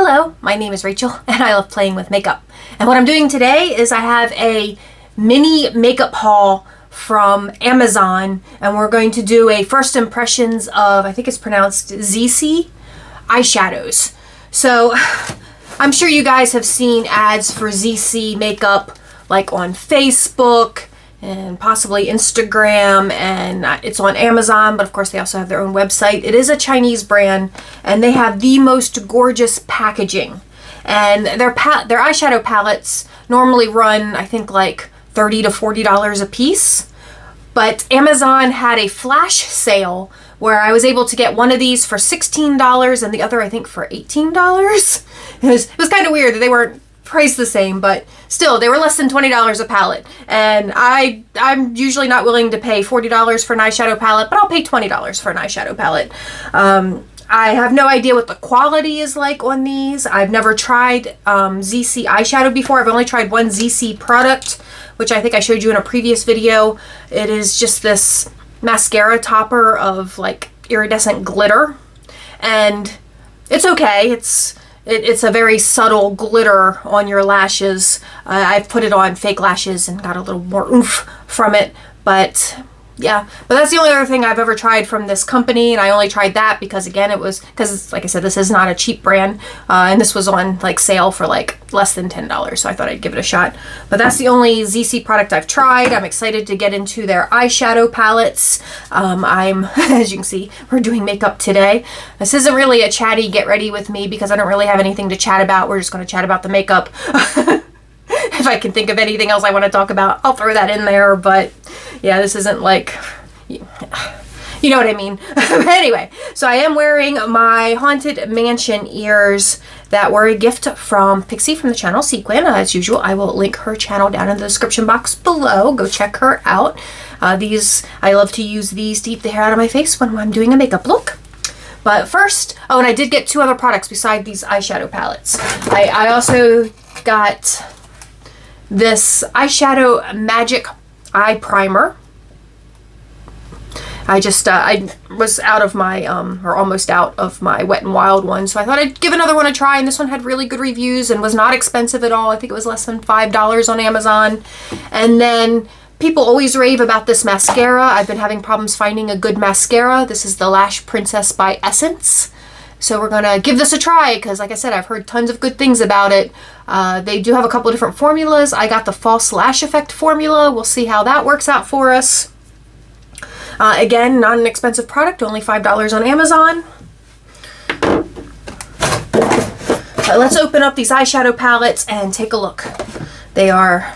Hello, my name is Rachel and I love playing with makeup. And what I'm doing today is I have a mini makeup haul from Amazon, and we're going to do a first impressions of, I think it's pronounced ZEESEA eyeshadows. So I'm sure you guys have seen ads for ZEESEA makeup like on Facebook and possibly Instagram, and it's on Amazon, but of course they also have their own website. It is a Chinese brand and they have the most gorgeous packaging, and their eyeshadow palettes normally run, I think, like $30 to $40 a piece, but Amazon had a flash sale where I was able to get one of these for $16 and the other I think for $18. It was kind of weird that they weren't priced the same, but still they were less than $20 a palette, and I'm usually not willing to pay $40 for an eyeshadow palette, but I'll pay $20 for an eyeshadow palette. I have no idea what the quality is like on these. I've never tried ZEESEA eyeshadow before. I've only tried one ZEESEA product, which I think I showed you in a previous video. It is just this mascara topper of like iridescent glitter, and it's okay. It's a very subtle glitter on your lashes. I've put it on fake lashes and got a little more oomph from it, but yeah. But that's the only other thing I've ever tried from this company, and I only tried that because, again, because like I said, this is not a cheap brand, and this was on like sale for like less than $10, so I thought I'd give it a shot. But that's the only ZEESEA product I've tried. I'm excited to get into their eyeshadow palettes. As you can see, we're doing makeup today. This isn't really a chatty get ready with me because I don't really have anything to chat about. We're just going to chat about the makeup. If I can think of anything else I want to talk about, I'll throw that in there, but yeah, this isn't like, you know what I mean. Anyway, so I am wearing my Haunted Mansion ears that were a gift from Pixie from the channel Seakwin. As usual, I will link her channel down in the description box below. Go check her out. I love to use these to keep the hair out of my face when I'm doing a makeup look. But first, oh, and I did get two other products beside these eyeshadow palettes. I also got this eyeshadow magic eye primer. I was out of my or almost out of my Wet n Wild one, so I thought I'd give another one a try, and this one had really good reviews and was not expensive at all. I think it was less than $5 on Amazon. And then people always rave about this mascara. I've been having problems finding a good mascara. This is the Lash Princess by Essence. So we're gonna give this a try because, like I said, I've heard tons of good things about it. They do have a couple of different formulas. I got the False Lash Effect formula. We'll see how that works out for us. Again, not an expensive product, only $5 on Amazon. Let's open up these eyeshadow palettes and take a look. They are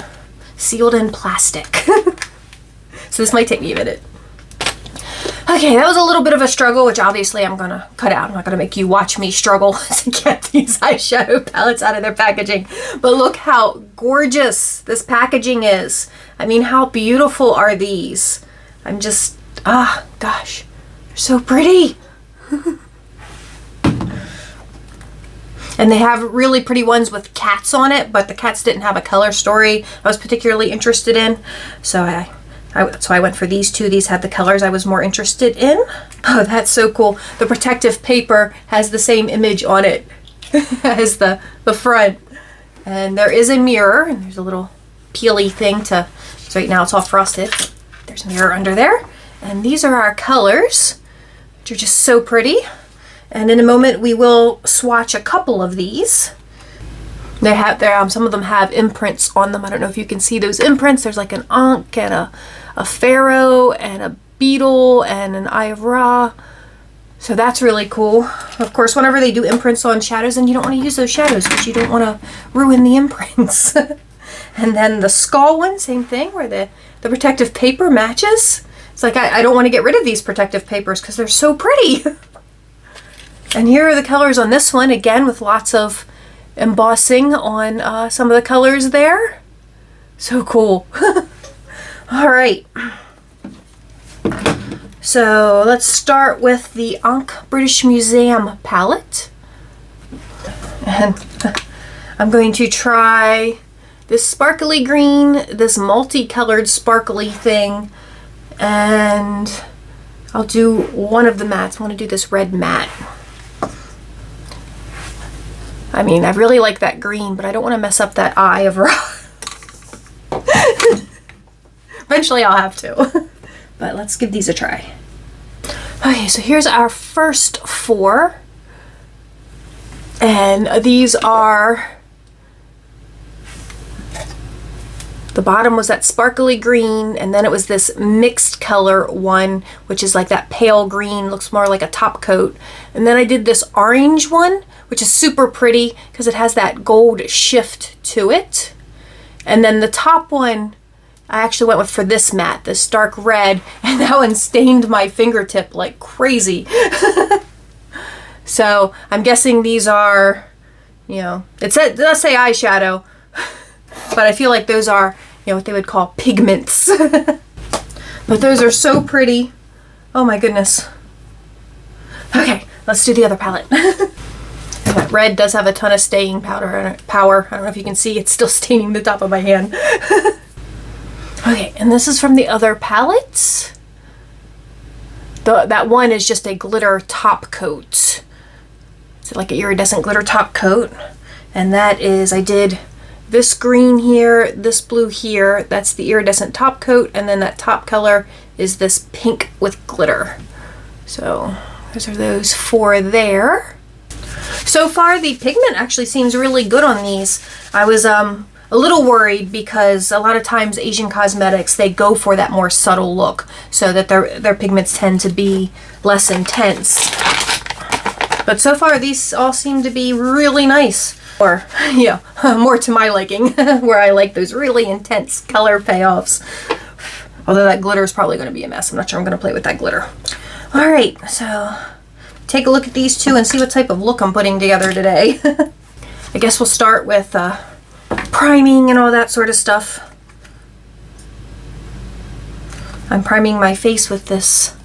sealed in plastic. So this might take me a minute. Okay, that was a little bit of a struggle, which obviously I'm going to cut out. I'm not going to make you watch me struggle to get these eyeshadow palettes out of their packaging. But look how gorgeous this packaging is. I mean, how beautiful are these? I'm just, gosh, they're so pretty. And they have really pretty ones with cats on it, but the cats didn't have a color story I was particularly interested in. So I went for these two. These had the colors I was more interested in. Oh, that's so cool. The protective paper has the same image on it as the front. And there is a mirror, and there's a little peely thing so right now it's all frosted. There's a mirror under there. And these are our colors, which are just so pretty. And in a moment we will swatch a couple of these. They have some of them have imprints on them. I don't know if you can see those imprints. There's like an Ankh and a pharaoh and a beetle and an eye of Ra. So that's really cool. Of course, whenever they do imprints on shadows, and you don't want to use those shadows because you don't want to ruin the imprints. And then the skull one, same thing, where the protective paper matches. It's like I don't want to get rid of these protective papers because they're so pretty. And here are the colors on this one, again with lots of embossing on some of the colors there. So cool. All right. So let's start with the Ankh British Museum palette. And I'm going to try this sparkly green, this multicolored sparkly thing, and I'll do one of the mattes. I want to do this red matte. I mean, I really like that green, but I don't want to mess up that eye of her. Eventually I'll have to. But let's give these a try. Okay, so here's our first 4. And these are, the bottom was that sparkly green, and then it was this mixed color one, which is like that pale green, looks more like a top coat. And then I did this orange one, which is super pretty because it has that gold shift to it. And then the top one, I actually went with for this matte, this dark red, and that one stained my fingertip like crazy. So I'm guessing these are, you know, it does say eyeshadow, but I feel like those are, you know, what they would call pigments. But those are so pretty. Oh my goodness. Okay, let's do the other palette. And that red does have a ton of staying power. I don't know if you can see, it's still staining the top of my hand. Okay, and this is from the other palettes. That one is just a glitter top coat. So like an iridescent glitter top coat. And that is, I did this green here, this blue here. That's the iridescent top coat. And then that top color is this pink with glitter. So those are those 4 there. So far, the pigment actually seems really good on these. I was a little worried because a lot of times Asian cosmetics, they go for that more subtle look so that their pigments tend to be less intense. But so far, these all seem to be really nice. Or, yeah, more to my liking, where I like those really intense color payoffs. Although that glitter is probably going to be a mess. I'm not sure I'm going to play with that glitter. All right, so take a look at these 2 and see what type of look I'm putting together today. I guess we'll start with priming and all that sort of stuff. I'm priming my face with this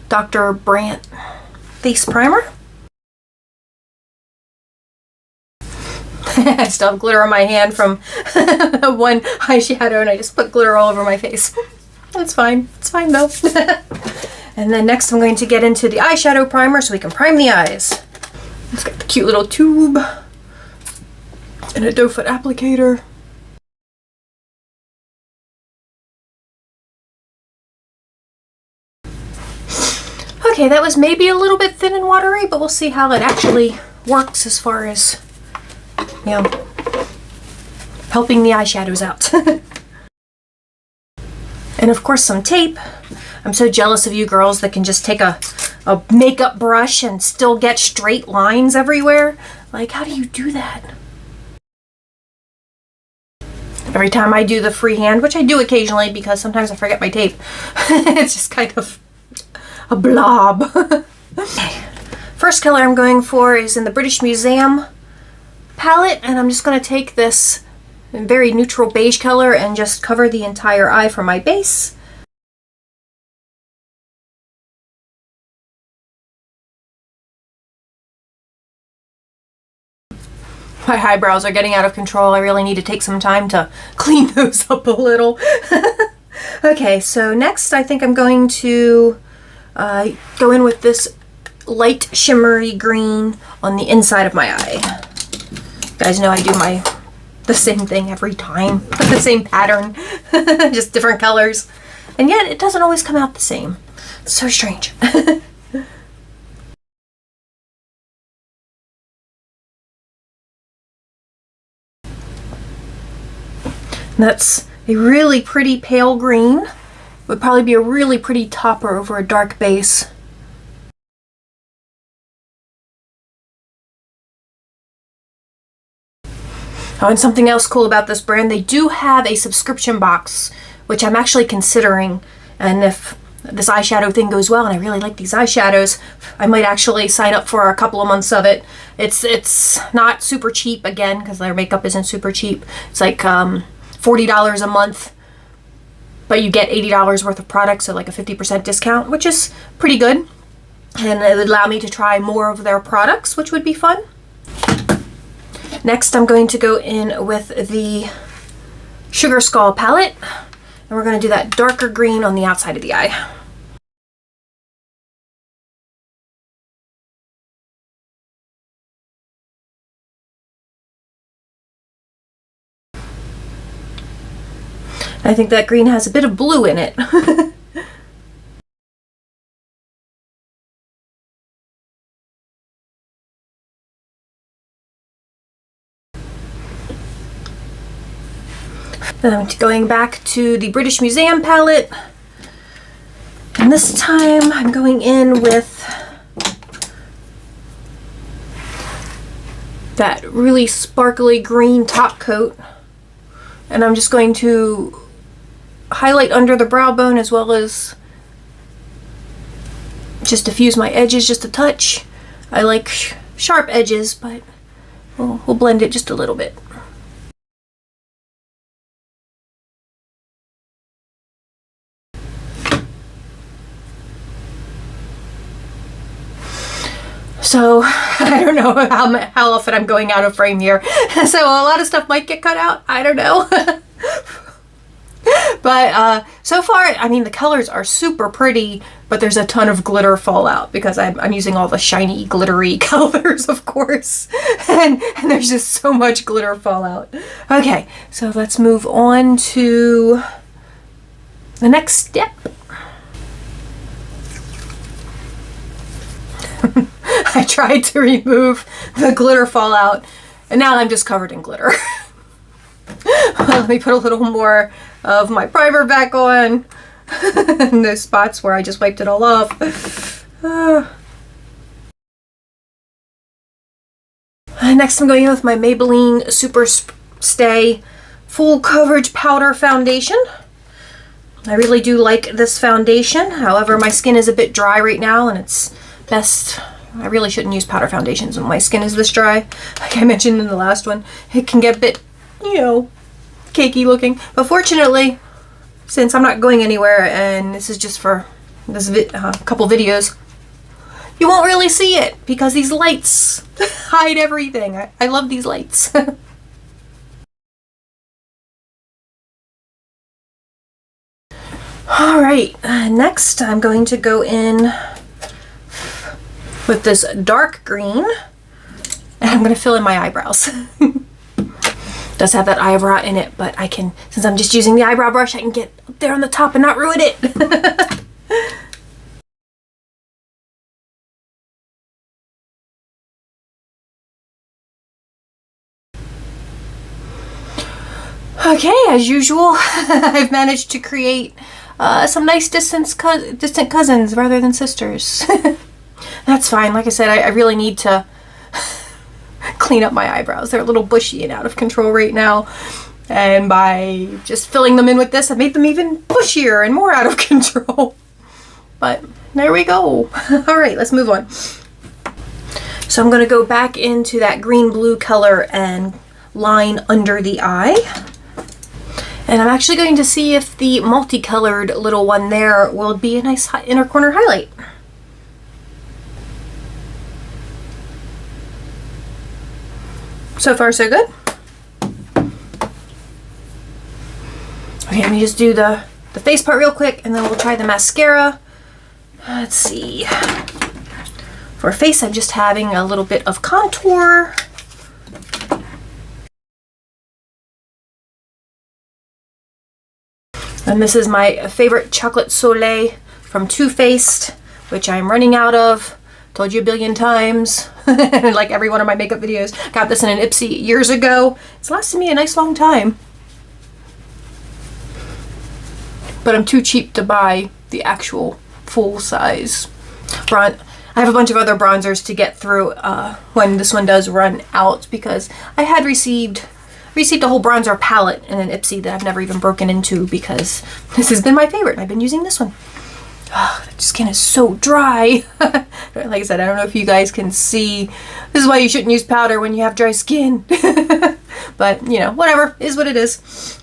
Dr. Brandt face primer. I still have glitter on my hand from one eyeshadow, and I just put glitter all over my face. That's fine. It's fine though. And then next I'm going to get into the eyeshadow primer so we can prime the eyes. It's got the cute little tube and a doe foot applicator. Okay, that was maybe a little bit thin and watery, but we'll see how it actually works as far as, you know, helping the eyeshadows out. And of course some tape. I'm so jealous of you girls that can just take a makeup brush and still get straight lines everywhere. Like, how do you do that? Every time I do the freehand, which I do occasionally because sometimes I forget my tape, it's just kind of a blob. Okay. First color I'm going for is in the British Museum palette, and I'm just going to take this very neutral beige color and just cover the entire eye for my base. My eyebrows are getting out of control. I really need to take some time to clean those up a little. Okay, so next I think I'm going to go in with this light shimmery green on the inside of my eye. You guys know I do the same thing every time. The same pattern, just different colors. And yet it doesn't always come out the same. It's so strange. That's a really pretty pale green. Would probably be a really pretty topper over a dark base. Oh, and something else cool about this brand, they do have a subscription box, which I'm actually considering. And if this eyeshadow thing goes well and I really like these eyeshadows, I might actually sign up for a couple of months of it. It's not super cheap, again, because their makeup isn't super cheap. It's like $40 a month, but you get $80 worth of products, so like a 50% discount, which is pretty good. And it would allow me to try more of their products, which would be fun. Next, I'm going to go in with the Sugar Skull palette, and we're going to do that darker green on the outside of the eye. I think that green has a bit of blue in it. Then I'm going back to the British Museum palette. And this time I'm going in with that really sparkly green top coat. And I'm just going to highlight under the brow bone as well as just diffuse my edges just a touch. I like sharp edges, but we'll blend it just a little bit. So I don't know how often I'm going out of frame here. So a lot of stuff might get cut out. I don't know. But so far, I mean, the colors are super pretty, but there's a ton of glitter fallout because I'm using all the shiny, glittery colors, of course. And there's just so much glitter fallout. Okay, so let's move on to the next step. I tried to remove the glitter fallout, and now I'm just covered in glitter. Let me put a little more of my primer back on in those spots where I just wiped it all off. Next I'm going in with my Maybelline Super Stay Full Coverage Powder Foundation. I really do like this foundation. However, my skin is a bit dry right now, and it's best... I really shouldn't use powder foundations when my skin is this dry. Like I mentioned in the last one, it can get a bit, you know, cakey looking. But fortunately, since I'm not going anywhere and this is just for this couple videos, you won't really see it because these lights hide everything. I love these lights. Alright, next I'm going to go in with this dark green, and I'm going to fill in my eyebrows. Does have that eyebrow in it, but I can, since I'm just using the eyebrow brush, I can get up there on the top and not ruin it. Okay, as usual, I've managed to create some nice distant cousins rather than sisters. That's fine. Like I said, I really need to clean up my eyebrows. They're a little bushy and out of control right now. And by just filling them in with this, I made them even bushier and more out of control. But there we go. All right, let's move on. So I'm going to go back into that green-blue color and line under the eye. And I'm actually going to see if the multicolored little one there will be a nice inner corner highlight. So far, so good. Okay, let me just do the face part real quick, and then we'll try the mascara. Let's see. For face, I'm just having a little bit of contour. And this is my favorite Chocolate Soleil from Too Faced, which I'm running out of. Told you a billion times. Like every one of my makeup videos. Got this in an Ipsy years ago. It's lasted me a nice long time. But I'm too cheap to buy the actual full size bronze. I have a bunch of other bronzers to get through when this one does run out, because I had received a whole bronzer palette in an Ipsy that I've never even broken into, because this has been my favorite. I've been using this one. Oh, the skin is so dry. Like I said, I don't know if you guys can see. This is why you shouldn't use powder when you have dry skin. But, you know, whatever. Is what it is.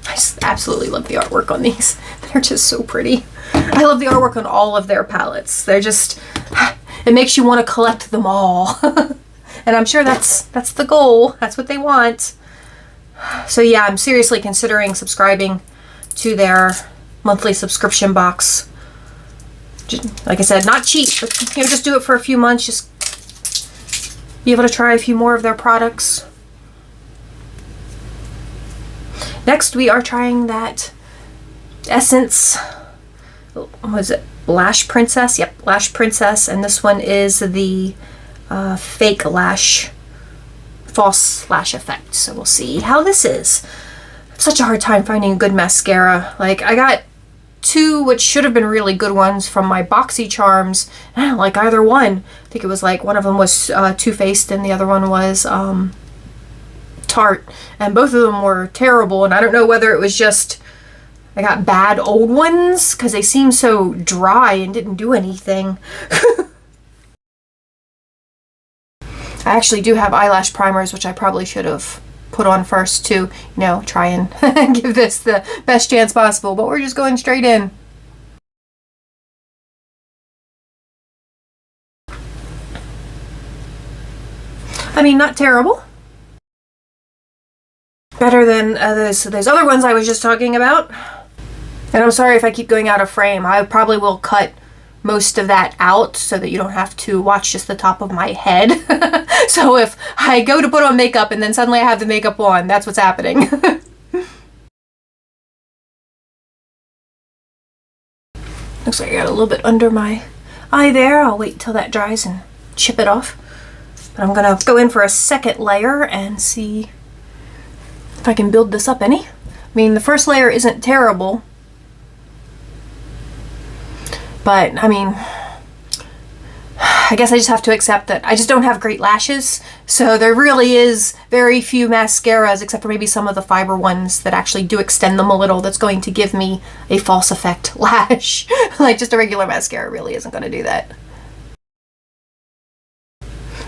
I just absolutely love the artwork on these. They're just so pretty. I love the artwork on all of their palettes. They're just... It makes you want to collect them all. And I'm sure that's the goal. That's what they want. So yeah, I'm seriously considering subscribing to their monthly subscription box. Like I said, not cheap, but you know, just do it for a few months. Just be able to try a few more of their products. Next, we are trying that Essence, was it Lash Princess? Yep, Lash Princess, and this one is the fake lash, false lash effect. So we'll see how this is. I have such a hard time finding a good mascara. Like, I got two which should have been really good ones from my Boxy Charms, and I don't like either one. I think it was like one of them was Too Faced and the other one was Tarte, and both of them were terrible, and I don't know whether it was just I got bad old ones because they seem so dry and didn't do anything. I actually do have eyelash primers, which I probably should have put on first to, you know, try and give this the best chance possible, but we're just going straight in. I mean, not terrible. Better than those other ones I was just talking about. And I'm sorry if I keep going out of frame. I probably will cut most of that out so that you don't have to watch just the top of my head. So if I go to put on makeup and then suddenly I have the makeup on, that's what's happening. Looks like I got a little bit under my eye there. I'll wait until that dries and chip it off. But I'm gonna go in for a second layer and see if I can build this up any. I mean, the first layer isn't terrible, but I mean, I guess I just have to accept that I just don't have great lashes, so there really is very few mascaras, except for maybe some of the fiber ones that actually do extend them a little, that's going to give me a false effect lash. Like, just a regular mascara really isn't going to do that.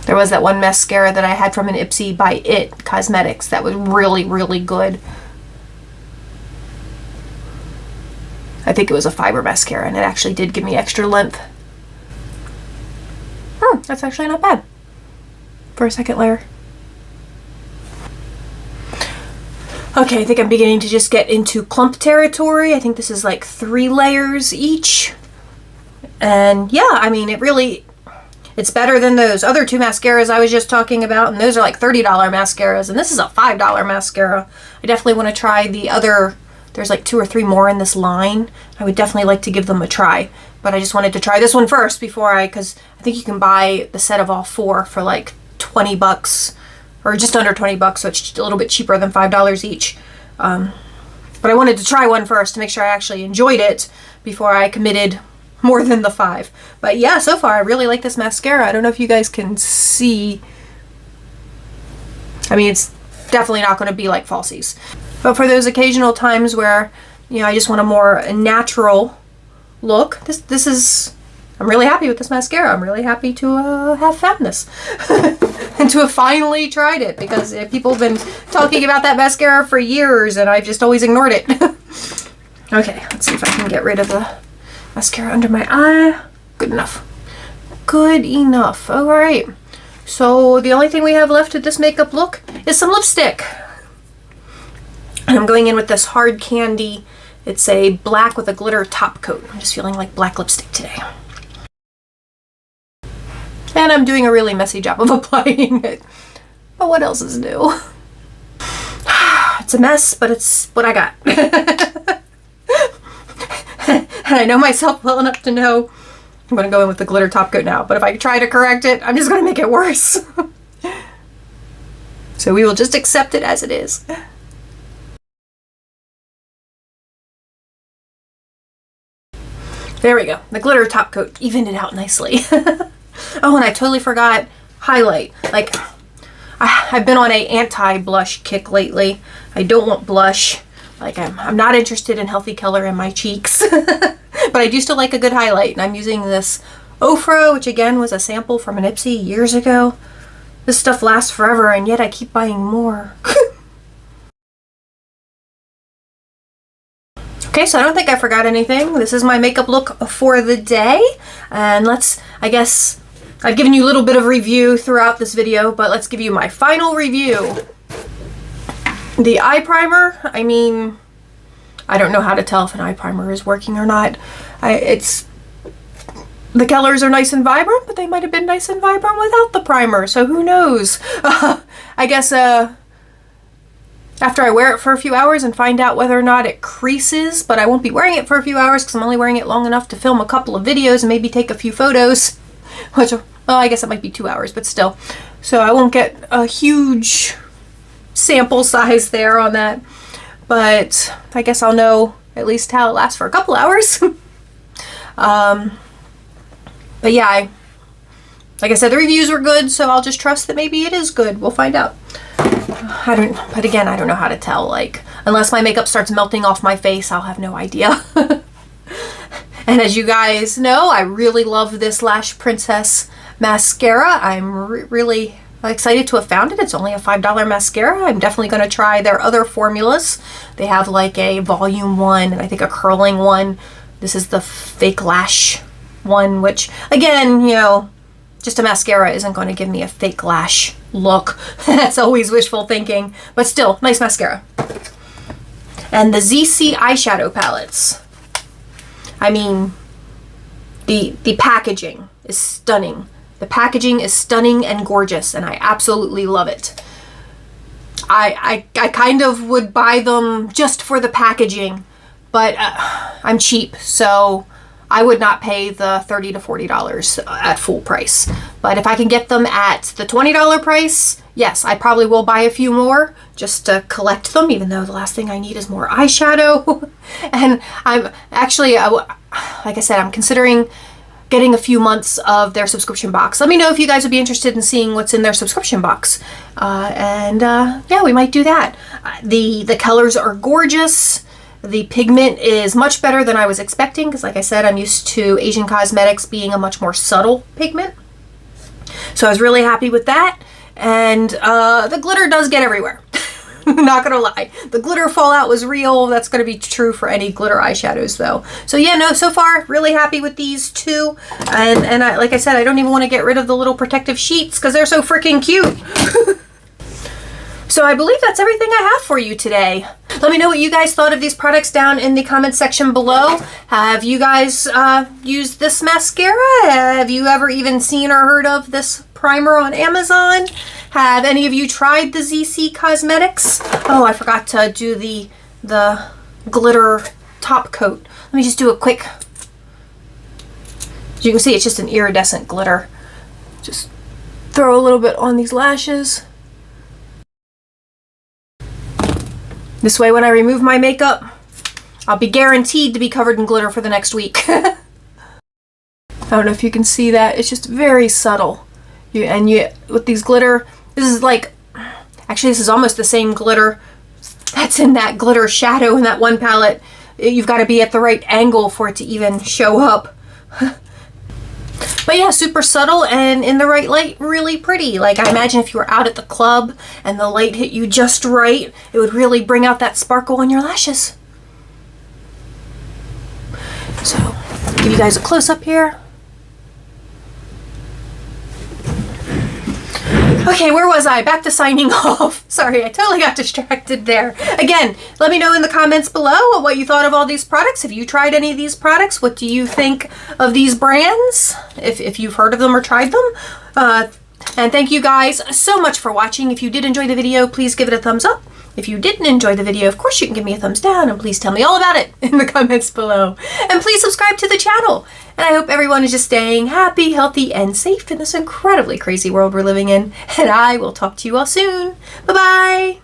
There was that one mascara that I had from an Ipsy by It Cosmetics that was really, really good. I think it was a fiber mascara, and it actually did give me extra length. That's actually not bad for a second layer. Okay, I think I'm beginning to just get into clump territory. I think this is like 3 layers each. And yeah, I mean, it's better than those other 2 mascaras I was just talking about, and those are like $30 mascaras, and this is a $5 mascara. I definitely want to try the other. There's like 2 or 3 more in this line. I would definitely like to give them a try, but I just wanted to try this one first before because I think you can buy the set of all 4 for like 20 bucks, or just under 20 bucks, so it's a little bit cheaper than $5 each. But I wanted to try one first to make sure I actually enjoyed it before I committed more than the 5. But yeah, so far I really like this mascara. I don't know if you guys can see. I mean, it's definitely not going to be like falsies, but for those occasional times where, you know, I just want a more natural look, this is, I'm really happy with this mascara. I'm really happy to have found this and to have finally tried it, because people have been talking about that mascara for years and I've just always ignored it. Okay, let's see if I can get rid of the mascara under my eye. Good enough. Good enough. All right. So the only thing we have left with this makeup look is some lipstick. And I'm going in with this Hard Candy. It's a black with a glitter top coat. I'm just feeling like black lipstick today. And I'm doing a really messy job of applying it. But what else is new? It's a mess, but it's what I got. And I know myself well enough to know I'm going to go in with the glitter top coat now. But if I try to correct it, I'm just going to make it worse. So we will just accept it as it is. There we go. The glitter top coat evened it out nicely. Oh, and I totally forgot highlight. Like, I've been on a anti-blush kick lately. I don't want blush. Like, I'm not interested in healthy color in my cheeks. But I do still like a good highlight. And I'm using this Ofra, which again was a sample from an Ipsy years ago. This stuff lasts forever, and yet I keep buying more. Okay, so I don't think I forgot anything. This is my makeup look for the day. And I guess, I've given you a little bit of review throughout this video, but let's give you my final review. The eye primer, I mean, I don't know how to tell if an eye primer is working or not. The colors are nice and vibrant, but they might have been nice and vibrant without the primer, so who knows? I guess after I wear it for a few hours and find out whether or not it creases, but I won't be wearing it for a few hours because I'm only wearing it long enough to film a couple of videos and maybe take a few photos, which, well, I guess it might be 2 hours, but still. So I won't get a huge sample size there on that, but I guess I'll know at least how it lasts for a couple hours. But yeah, like I said, the reviews were good, so I'll just trust that maybe it is good. We'll find out. But again, I don't know how to tell. Like, unless my makeup starts melting off my face, I'll have no idea. And as you guys know, I really love this Lash Princess mascara. I'm really excited to have found it. It's only a $5 mascara. I'm definitely going to try their other formulas. They have like a volume one and I think a curling one. This is the fake lash one, which again, you know, just a mascara isn't going to give me a fake lash look. That's always wishful thinking, but still, nice mascara. And the ZEESEA eyeshadow palettes. I mean, the packaging is stunning. The packaging is stunning and gorgeous, and I absolutely love it. I kind of would buy them just for the packaging, but I'm cheap, so I would not pay the $30 to $40 at full price. But if I can get them at the $20 price, yes, I probably will buy a few more just to collect them, even though the last thing I need is more eyeshadow. And I'm actually, like I said, I'm considering getting a few months of their subscription box. Let me know if you guys would be interested in seeing what's in their subscription box. Yeah, we might do that. The colors are gorgeous. The pigment is much better than I was expecting because, like I said, I'm used to Asian Cosmetics being a much more subtle pigment. So I was really happy with that. And the glitter does get everywhere. Not gonna lie. The glitter fallout was real. That's gonna be true for any glitter eyeshadows though. So yeah, no, so far, really happy with these two. And like I said, I don't even want to get rid of the little protective sheets because they're so freaking cute. So I believe that's everything I have for you today. Let me know what you guys thought of these products down in the comments section below. Have you guys used this mascara? Have you ever even seen or heard of this primer on Amazon? Have any of you tried the ZEESEA Cosmetics? Oh, I forgot to do the glitter top coat. Let me just do a quick... As you can see, it's just an iridescent glitter. Just throw a little bit on these lashes. This way, when I remove my makeup, I'll be guaranteed to be covered in glitter for the next week. I don't know if you can see that. It's just very subtle. With these glitter, this is like, actually this is almost the same glitter that's in that glitter shadow in that one palette. You've got to be at the right angle for it to even show up. But yeah, super subtle and in the right light, really pretty. Like, I imagine if you were out at the club and the light hit you just right, it would really bring out that sparkle on your lashes. So, give you guys a close-up here. Okay, where was I? Back to signing off. Sorry, I totally got distracted there. Again, let me know in the comments below what you thought of all these products. Have you tried any of these products? What do you think of these brands? If you've heard of them or tried them. And thank you guys so much for watching. If you did enjoy the video, please give it a thumbs up. If you didn't enjoy the video, of course you can give me a thumbs down, and please tell me all about it in the comments below. And please subscribe to the channel. And I hope everyone is just staying happy, healthy, and safe in this incredibly crazy world we're living in. And I will talk to you all soon. Bye-bye.